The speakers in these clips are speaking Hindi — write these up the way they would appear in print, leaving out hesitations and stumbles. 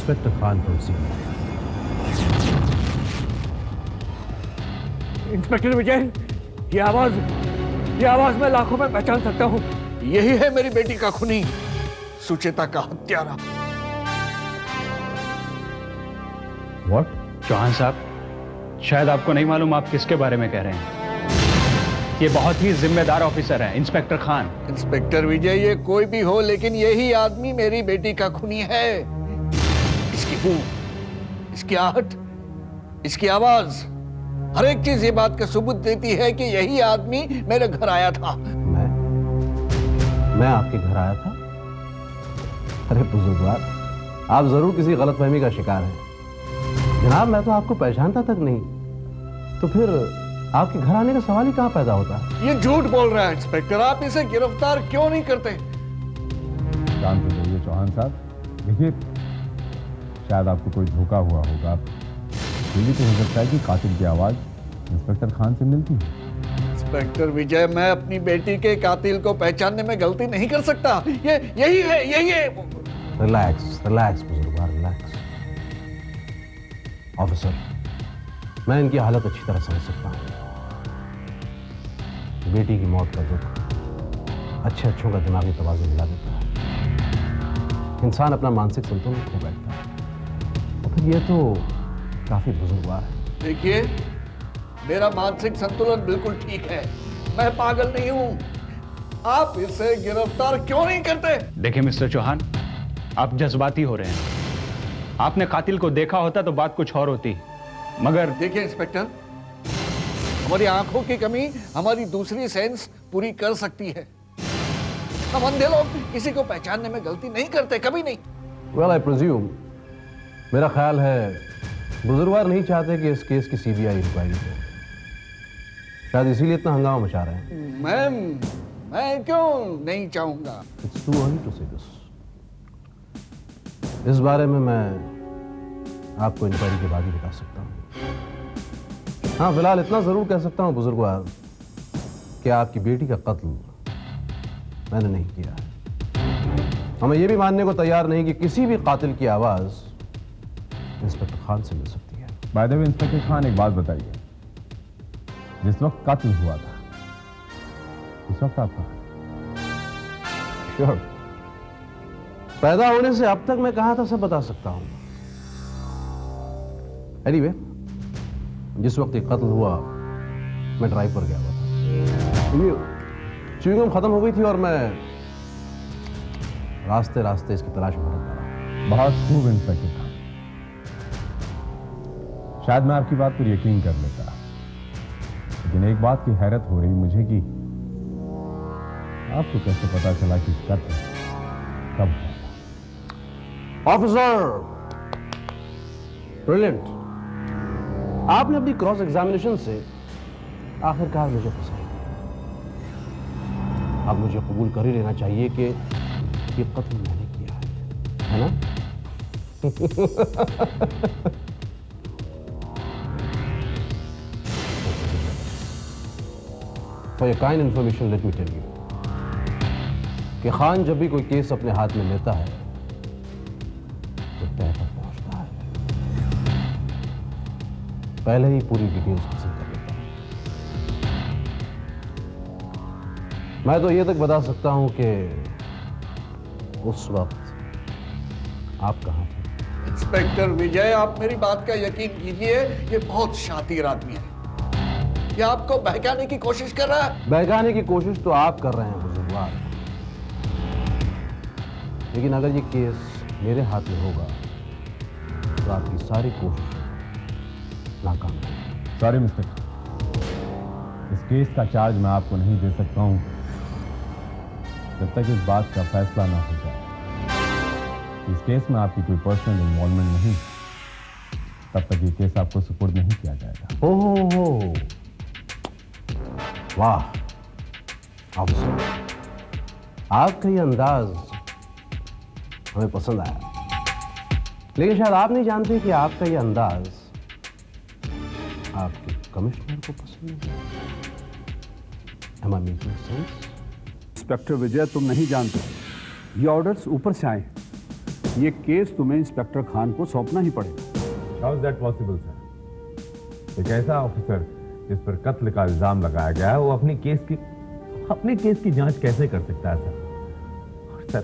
Inspector Khan from CBI. Inspector Vijay, ये आवाज मैं लाखों में पहचान सकता हूँ। यही है मेरी बेटी का खूनी, सुचेता का हत्यारा। व्हाट? चौहान साहब, शायद आपको नहीं मालूम आप किसके बारे में कह रहे हैं। ये बहुत ही जिम्मेदार ऑफिसर है, इंस्पेक्टर खान। इंस्पेक्टर विजय, ये कोई भी हो, लेकिन यही आदमी मेरी बेटी का खूनी है। इसकी बू, इसकी आहट, इसकी आवाज, हर एक चीज ये बात का सबूत देती है कि यही आदमी मेरे घर आया था। मैं आपके घर आया था? अरे बुजुर्गवार, आप जरूर किसी गलतफहमी का शिकार हैं। जनाब, मैं तो आपको पहचानता तक नहीं, तो फिर आपके घर आने का सवाल ही कहां पैदा होता है? ये झूठ बोल रहा है इंस्पेक्टर, आप इसे गिरफ्तार क्यों नहीं करते? शांत हो जाइए चौहान साहब। देखिए, शायद आपको कोई धोखा हुआ होगा। ये भी तो हो सकता है कि कातिल की आवाज इंस्पेक्टर खान से मिलती है। इंस्पेक्टर विजय, मैं अपनी बेटी के कातिल को पहचानने में गलती नहीं कर सकता। यही है। Relax बुजुर्गवार, relax. ऑफिसर, मैं इनकी हालत अच्छी तरह समझ सकता हूँ। बेटी की मौत का दुख अच्छों का दिमागी तवाज़ुन हिला देता है। इंसान अपना मानसिक संतुलन खो बैठता है। और फिर ये तो काफी बुजुर्गवार है। देखिए, मेरा मानसिक संतुलन बिल्कुल ठीक है, मैं पागल नहीं हूं। आप इसे गिरफ्तार क्यों नहीं करते? देखिए मिस्टर चौहान, आप जज्बाती हो रहे हैं। आपने कातिल को देखा होता तो बात कुछ और होती, मगर देखिए इंस्पेक्टर, हमारी आंखों की कमी हमारी दूसरी सेंस पूरी कर सकती है। हम अंधे लोग किसी को पहचानने में गलती नहीं करते, कभी नहीं। वेल, आई प्रिज्यूम, मेरा ख्याल है बुजुर्गवार नहीं चाहते कि इस केस की सीबीआई इंक्वायरी हो। शायद इसीलिए इतना हंगामा मचा रहे हैं। मैं क्यों नहीं चाहूंगा? इट्स टू अर्ली टू से दिस। इस बारे में मैं आपको इंक्वायरी के बाद ही बता सकता हूँ। हाँ, फिलहाल इतना जरूर कह सकता हूँ बुजुर्गवार कि आपकी बेटी का कत्ल मैंने नहीं किया है। हमें यह भी मानने को तैयार नहीं कि किसी भी कातिल की आवाज इंस्पेक्टर खान से मिल सकती है। By the way inspector Khan, एक बात बताइए, जिस वक्त कत्ल हुआ था उस वक्त आप कहाँ? श्योर, पैदा होने से अब तक मैं कहां था सब बता सकता हूं। एनीवे, जिस वक्त ये कत्ल हुआ मैं ड्राइव पर गया हुआ था। ये च्युइंगम खत्म हो गई थी और मैं रास्ते रास्ते इसकी तलाश में भटकता रहा। बहुत खूब इंस्पेक्टर खान, शायद मैं आपकी बात पर यकीन कर लेता, लेकिन एक बात की हैरत हो रही मुझे कि आपको कैसे पता चला कि कत्ल कब हुआ? Officer, brilliant. आपने अपनी क्रॉस एग्जामिनेशन से आखिरकार मुझे फंसा दिया। अब मुझे कबूल कर ही लेना चाहिए कि ये कत्ल मैंने किया है ना? For your kind information, let me tell you कि खान जब भी कोई केस अपने हाथ में लेता है तो तय पर पहुंचता है, पहले ही पूरी डिटेल्स हासिल कर लेता है। मैं तो ये तक बता सकता हूं कि उस वक्त आप कहां थे। इंस्पेक्टर विजय, आप मेरी बात का यकीन कीजिए, ये बहुत शातिर आदमी है। ये आपको बहकाने की कोशिश कर रहा है। बहकाने की कोशिश तो आप कर रहे हैं बुजुर्गवार, लेकिन अगर ये केस मेरे हाथ में होगा तो आपकी सारी कोशिश नाकाम होगी। सॉरी मिस्टर, इस केस का चार्ज मैं आपको नहीं दे सकता हूं जब तक इस बात का फैसला ना हो जाए। इस केस में आपकी कोई पर्सनल इन्वॉल्वमेंट नहीं, तब तक ये केस आपको सुपुर्द नहीं किया जाएगा। हो, वाह ऑफिसर, आपका ये अंदाज हमें पसंद आया, लेकिन शायद आप नहीं जानते कि आपका ये अंदाज आपके कमिश्नर को पसंद नहीं। Am I making sense? Inspector Vijay, तुम नहीं जानते, ये ऑर्डर्स ऊपर से आए। ये केस तुम्हें इंस्पेक्टर खान को सौंपना ही पड़ेगा। How is that possible sir? एक ऐसा ऑफिसर जिस पर कत्ल का इल्जाम लगाया गया है, वो अपने केस की जांच कैसे कर सकता है सर? और सर,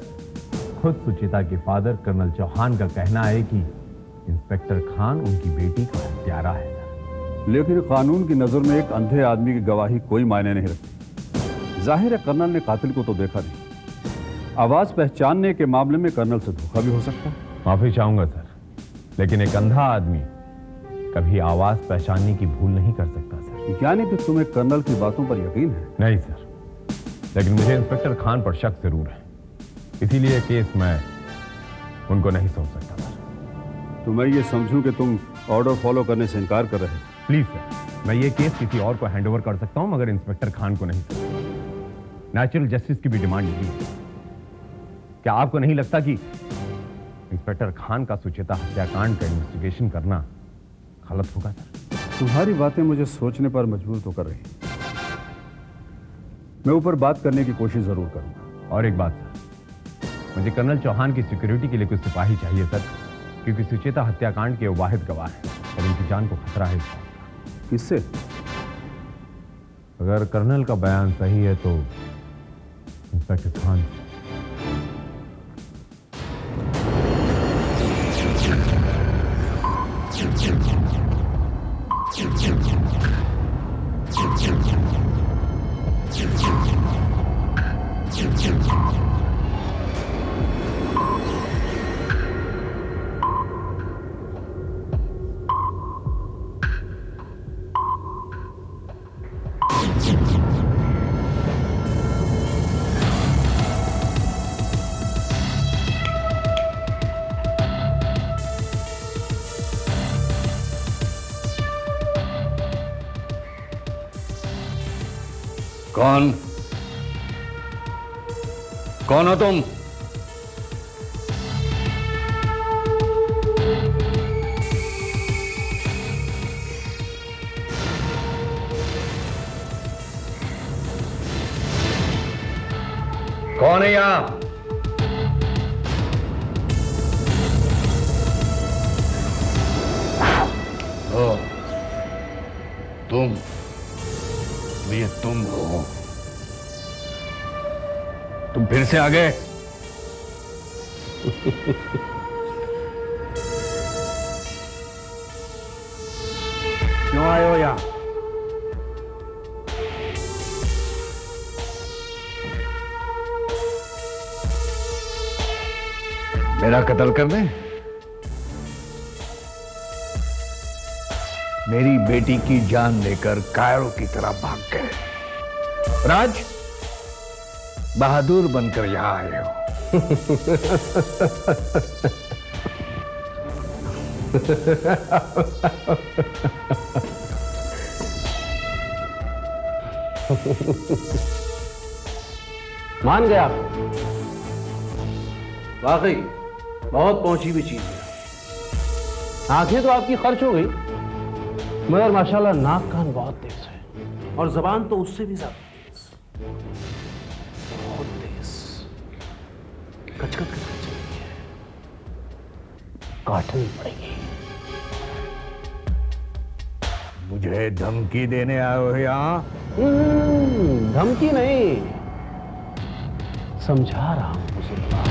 खुद सुचिता के फादर कर्नल चौहान का कहना है कि इंस्पेक्टर खान उनकी बेटी का हत्यारा है सर। लेकिन कानून की नजर में एक अंधे आदमी की गवाही कोई मायने नहीं रखती। जाहिर है कर्नल ने कातिल को तो देखा नहीं। आवाज पहचानने के मामले में कर्नल से धोखा भी हो सकता है। माफी चाहूंगा सर, लेकिन एक अंधा आदमी कभी आवाज पहचानने की भूल नहीं कर सकता सर। यानी कि तुम्हें कर्नल की बातों पर यकीन है? नहीं सर, लेकिन मुझे इंस्पेक्टर खान पर शक जरूर है, इसीलिए केस मैं उनको नहीं सौंप सकता सर। तो मैं ये समझूं कि तुम ऑर्डर फॉलो करने से इनकार कर रहे हो? प्लीज सर, मैं ये केस किसी और को हैंडओवर कर सकता हूं, मगर इंस्पेक्टर खान को नहीं सर। नेचुरल जस्टिस की भी डिमांड यही है। क्या आपको नहीं लगता कि इंस्पेक्टर खान का सुचिता हत्याकांड का इन्वेस्टिगेशन करना गलत होगा सर? तुम्हारी बातें मुझे सोचने पर मजबूर तो कर रही हैं। मैं ऊपर बात करने की कोशिश जरूर करूंगा। और एक बात सर, मुझे कर्नल चौहान की सिक्योरिटी के लिए कुछ सिपाही चाहिए सर, क्योंकि सुचिता हत्याकांड के वाहिद गवाह हैं और उनकी जान को खतरा है। किससे? अगर कर्नल का बयान सही है तो इंस्पेक्टर खान। कौन हो तुम? कौन है यहां? ओ, तुम, ये तुम हो? तुम फिर से आ गए? क्यों आए हो यहां? मेरा कत्ल कर दें? मेरी बेटी की जान लेकर कायरों की तरह भाग गए। राज, बहादुर बनकर यहां आए हो। मान गया आप? वाकई बहुत पहुंची हुई चीज है। आंखें तो आपकी खर्च हो गई, मगर माशाल्लाह नाक कान बहुत तेज है और जबान तो उससे भी ज्यादा तेज, बहुत तेज। कचकच कचकच चलती है, काटनी पड़ेगी। मुझे धमकी देने आए हो यहां? धमकी नहीं, समझा रहा हूं मुसलमान।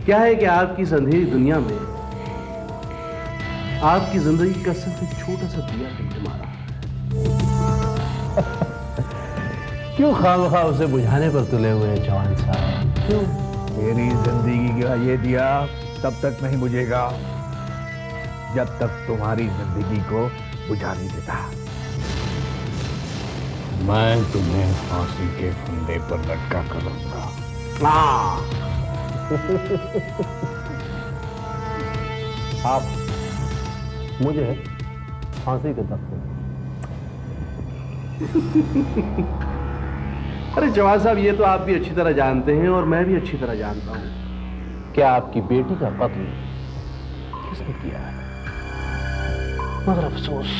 क्या है कि आपकी इस अंधेरी दुनिया में आपकी जिंदगी का सिर्फ एक छोटा सा दिया टिमटिमा रहा है। क्यों खामखा उसे बुझाने पर तुले हुए हैं जवान साहब? क्यों? मेरी जिंदगी का ये दिया तब तक नहीं बुझेगा जब तक तुम्हारी जिंदगी को बुझा नहीं देता। मैं तुम्हें फांसी के फंदे पर लटका करूंगा। आप मुझे फांसी के तख्ते। अरे जवान साहब, ये तो आप भी अच्छी तरह जानते हैं और मैं भी अच्छी तरह जानता हूं कि आपकी बेटी का कत्ल किसने किया है। मगर अफसोस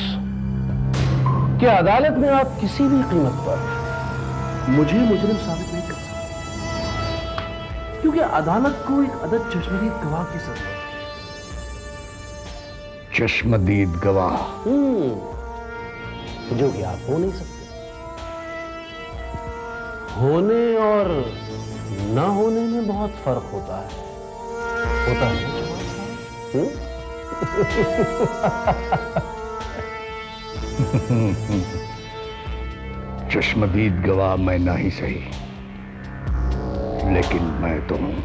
कि अदालत में आप किसी भी कीमत पर मुझे मुजरिम साबित नहीं कर सकते। क्योंकि अदालत को एक अदद चश्मदीद गवाह की जरूरत है। चश्मदीद गवाह? जो कि आप हो नहीं सकते। होने और ना होने में बहुत फर्क होता है ना चौहान साहब? चश्मदीद गवाह मैं ना ही सही, लेकिन मैं तो हूं।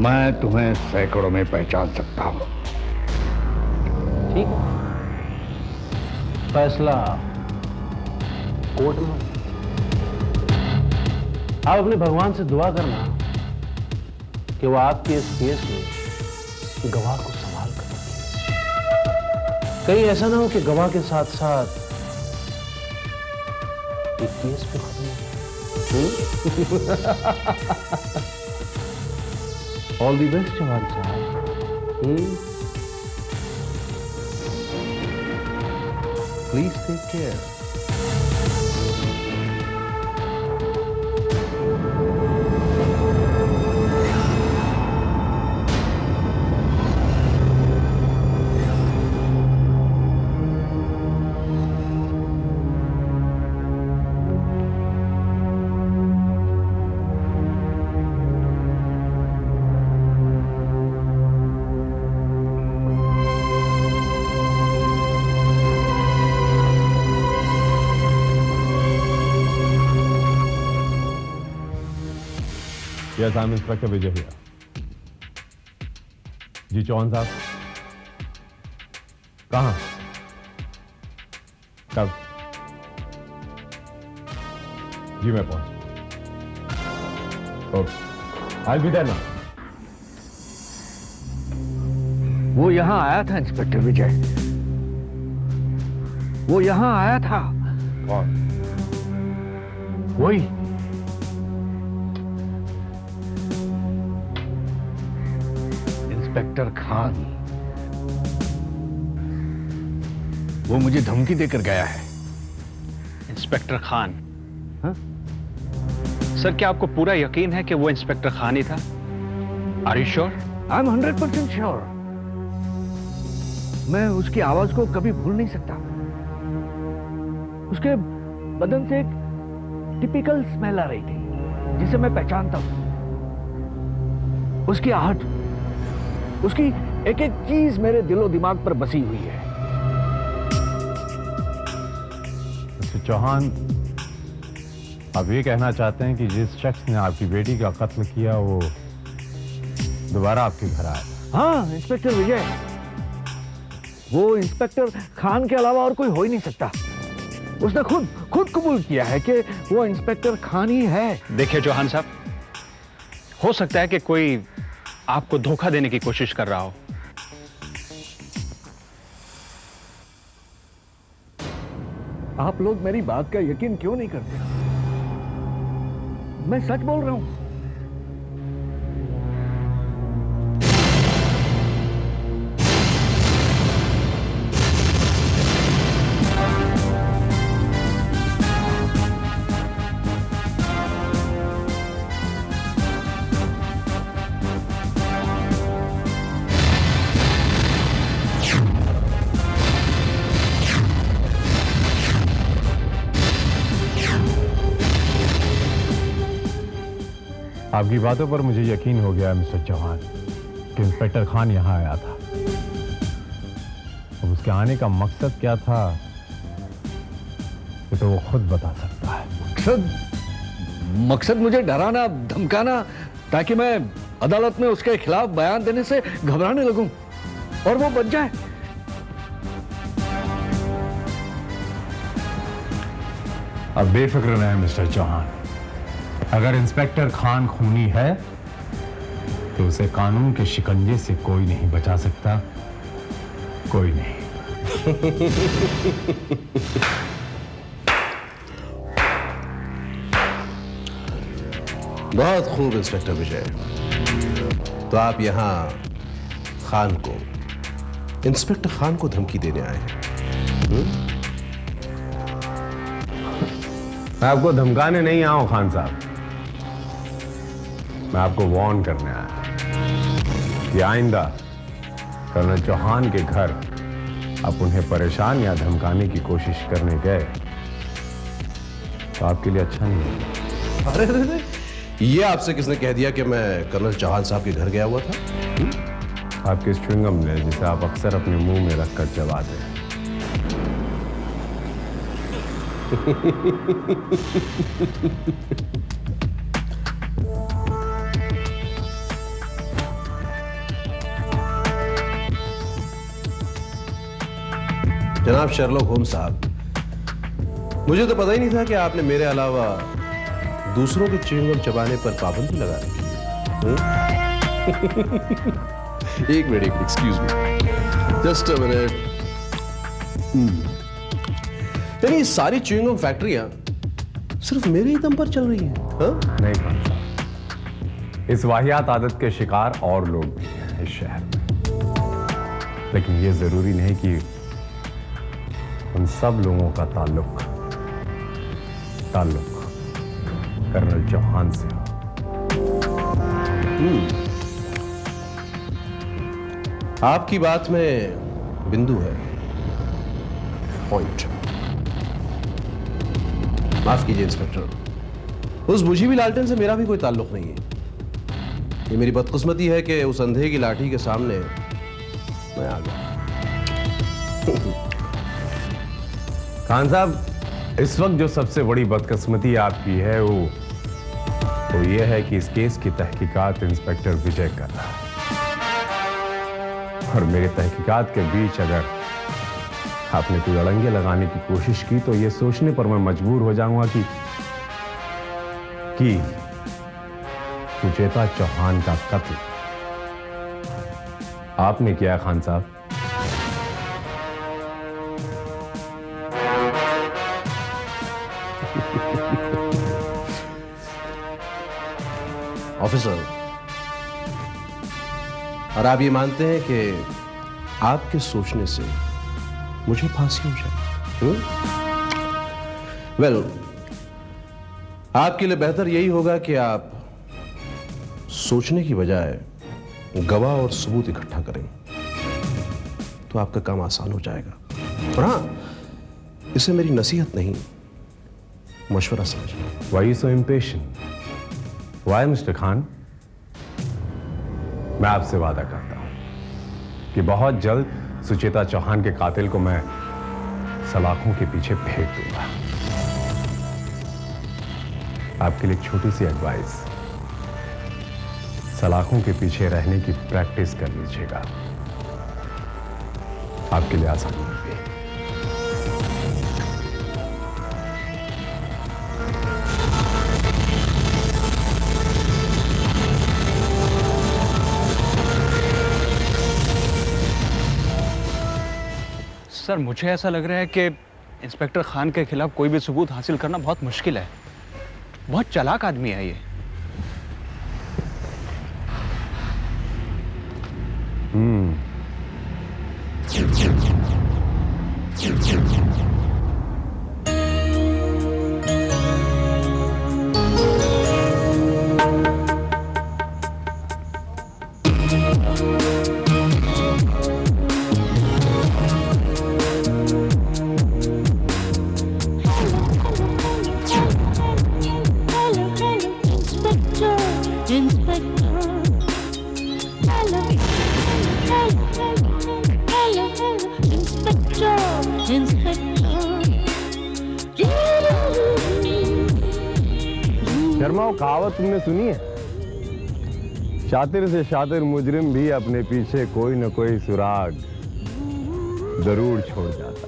मैं तुम्हें सैकड़ों में पहचान सकता हूं। ठीक है, फैसला कोर्ट में। आप अपने भगवान से दुआ करना कि वो आपके इस केस में गवाह को संभाल कर रखे। कहीं ऐसा ना हो कि गवाह के साथ साथ एक केस भी खत्म हो। ऑल दी बेस्ट चौहान साहब। Please take care. Yes, I'm Inspector Vijay here. जी चौहान साहब, कहाँ? कब? जी मैं पहुंच। Okay, I'll be there now. वो यहां आया था इंस्पेक्टर विजय, वो यहां आया था। कौन? वही इंस्पेक्टर खान। वो मुझे धमकी देकर गया है। इंस्पेक्टर खान? हाँ? सर, क्या आपको पूरा यकीन है कि वो इंस्पेक्टर खान ही था? Are you sure? I am 100% sure. मैं उसकी आवाज को कभी भूल नहीं सकता। उसके बदन से एक टिपिकल स्मेल आ रही थी जिसे मैं पहचानता हूं। उसकी आहट, उसकी एक एक चीज मेरे दिलो दिमाग पर बसी हुई है। मिस्टर चौहान, आप ये कहना चाहते हैं कि जिस शख्स ने आपकी बेटी का कत्ल किया वो दोबारा आपके घर आया? हाँ इंस्पेक्टर विजय, वो इंस्पेक्टर खान के अलावा और कोई हो ही नहीं सकता। उसने खुद कबूल किया है कि वो इंस्पेक्टर खान ही है। देखिए चौहान साहब, हो सकता है कि कोई आपको धोखा देने की कोशिश कर रहा हो। आप लोग मेरी बात का यकीन क्यों नहीं करते? मैं सच बोल रहा हूं। आपकी बातों पर मुझे यकीन हो गया मिस्टर चौहान कि इंस्पेक्टर खान यहां आया था। अब उसके आने का मकसद क्या था ये तो वो खुद बता सकता है। मकसद मुझे डराना, धमकाना, ताकि मैं अदालत में उसके खिलाफ बयान देने से घबराने लगूं और वो बच जाए। अब बेफिक्र रहें मिस्टर चौहान। अगर इंस्पेक्टर खान खूनी है तो उसे कानून के शिकंजे से कोई नहीं बचा सकता, कोई नहीं। बहुत खूब इंस्पेक्टर विजय। तो आप यहां खान को, इंस्पेक्टर खान को धमकी देने आए हैं? मैं आपको धमकाने नहीं आया हूं खान साहब। मैं आपको वार्न करने आया कि आइंदा कर्नल चौहान के घर आप उन्हें परेशान या धमकाने की कोशिश करने गए तो आपके लिए अच्छा नहीं है। अरे अरे अरे, ये आपसे किसने कह दिया कि मैं कर्नल चौहान साहब के घर गया हुआ था? आपके इस च्युइंगम ने, जिसे आप अक्सर अपने मुंह में रखकर चबाते हैं। जनाब शेरलॉक होम्स साहब, मुझे तो पता ही नहीं था कि आपने मेरे अलावा दूसरों के च्युइंगम चबाने पर पाबंदी लगा रखी है। एक minute, excuse me, just a minute. यानी ये सारी च्युइंगम फैक्ट्रियां सिर्फ मेरे ही दम पर चल रही हैं? हाँ? नहीं खान साहब, इस वाहियात आदत के शिकार और लोग भी हैं इस शहर में, लेकिन ये जरूरी नहीं कि उन सब लोगों का ताल्लुक कर्नल चौहान से हो। आपकी बात में बिंदु है, पॉइंट। माफ कीजिए इंस्पेक्टर, उस बुझी हुई लालटेन से मेरा भी कोई ताल्लुक नहीं है। ये मेरी बदकिस्मती है कि उस अंधे की लाठी के सामने मैं आ गया। खान साहब, इस वक्त जो सबसे बड़ी बदकिस्मती आपकी है वो ये है कि इस केस की तहकीकात इंस्पेक्टर विजय कर रहा है, और मेरे तहकीकात के बीच अगर आपने कोई अड़ंगे लगाने की कोशिश की तो ये सोचने पर मैं मजबूर हो जाऊंगा कि सुचेता चौहान का कत्ल आपने किया खान साहब। ऑफिसर, और आप ये मानते हैं कि आपके सोचने से मुझे फांसी हो जाए? वेल, आपके लिए बेहतर यही होगा कि आप सोचने की बजाय गवाह और सबूत इकट्ठा करें, तो आपका काम आसान हो जाएगा। और हाँ, इसे मेरी नसीहत नहीं, मशवरा समझिए। Why you so impatient? Why, mister Khan? मैं आपसे वादा करता हूं कि बहुत जल्द सुचेता चौहान के कातिल को मैं सलाखों के पीछे फेंक दूंगा। आपके लिए एक छोटी सी एडवाइस, सलाखों के पीछे रहने की प्रैक्टिस कर लीजिएगा, आपके लिए आसानी होगी। सर, मुझे ऐसा लग रहा है कि इंस्पेक्टर खान के खिलाफ कोई भी सबूत हासिल करना बहुत मुश्किल है। बहुत चालाक आदमी है ये। शर्मा, वो कहावत तुमने सुनी है? शातिर से शातिर मुजरिम भी अपने पीछे कोई न कोई सुराग जरूर छोड़ जाता।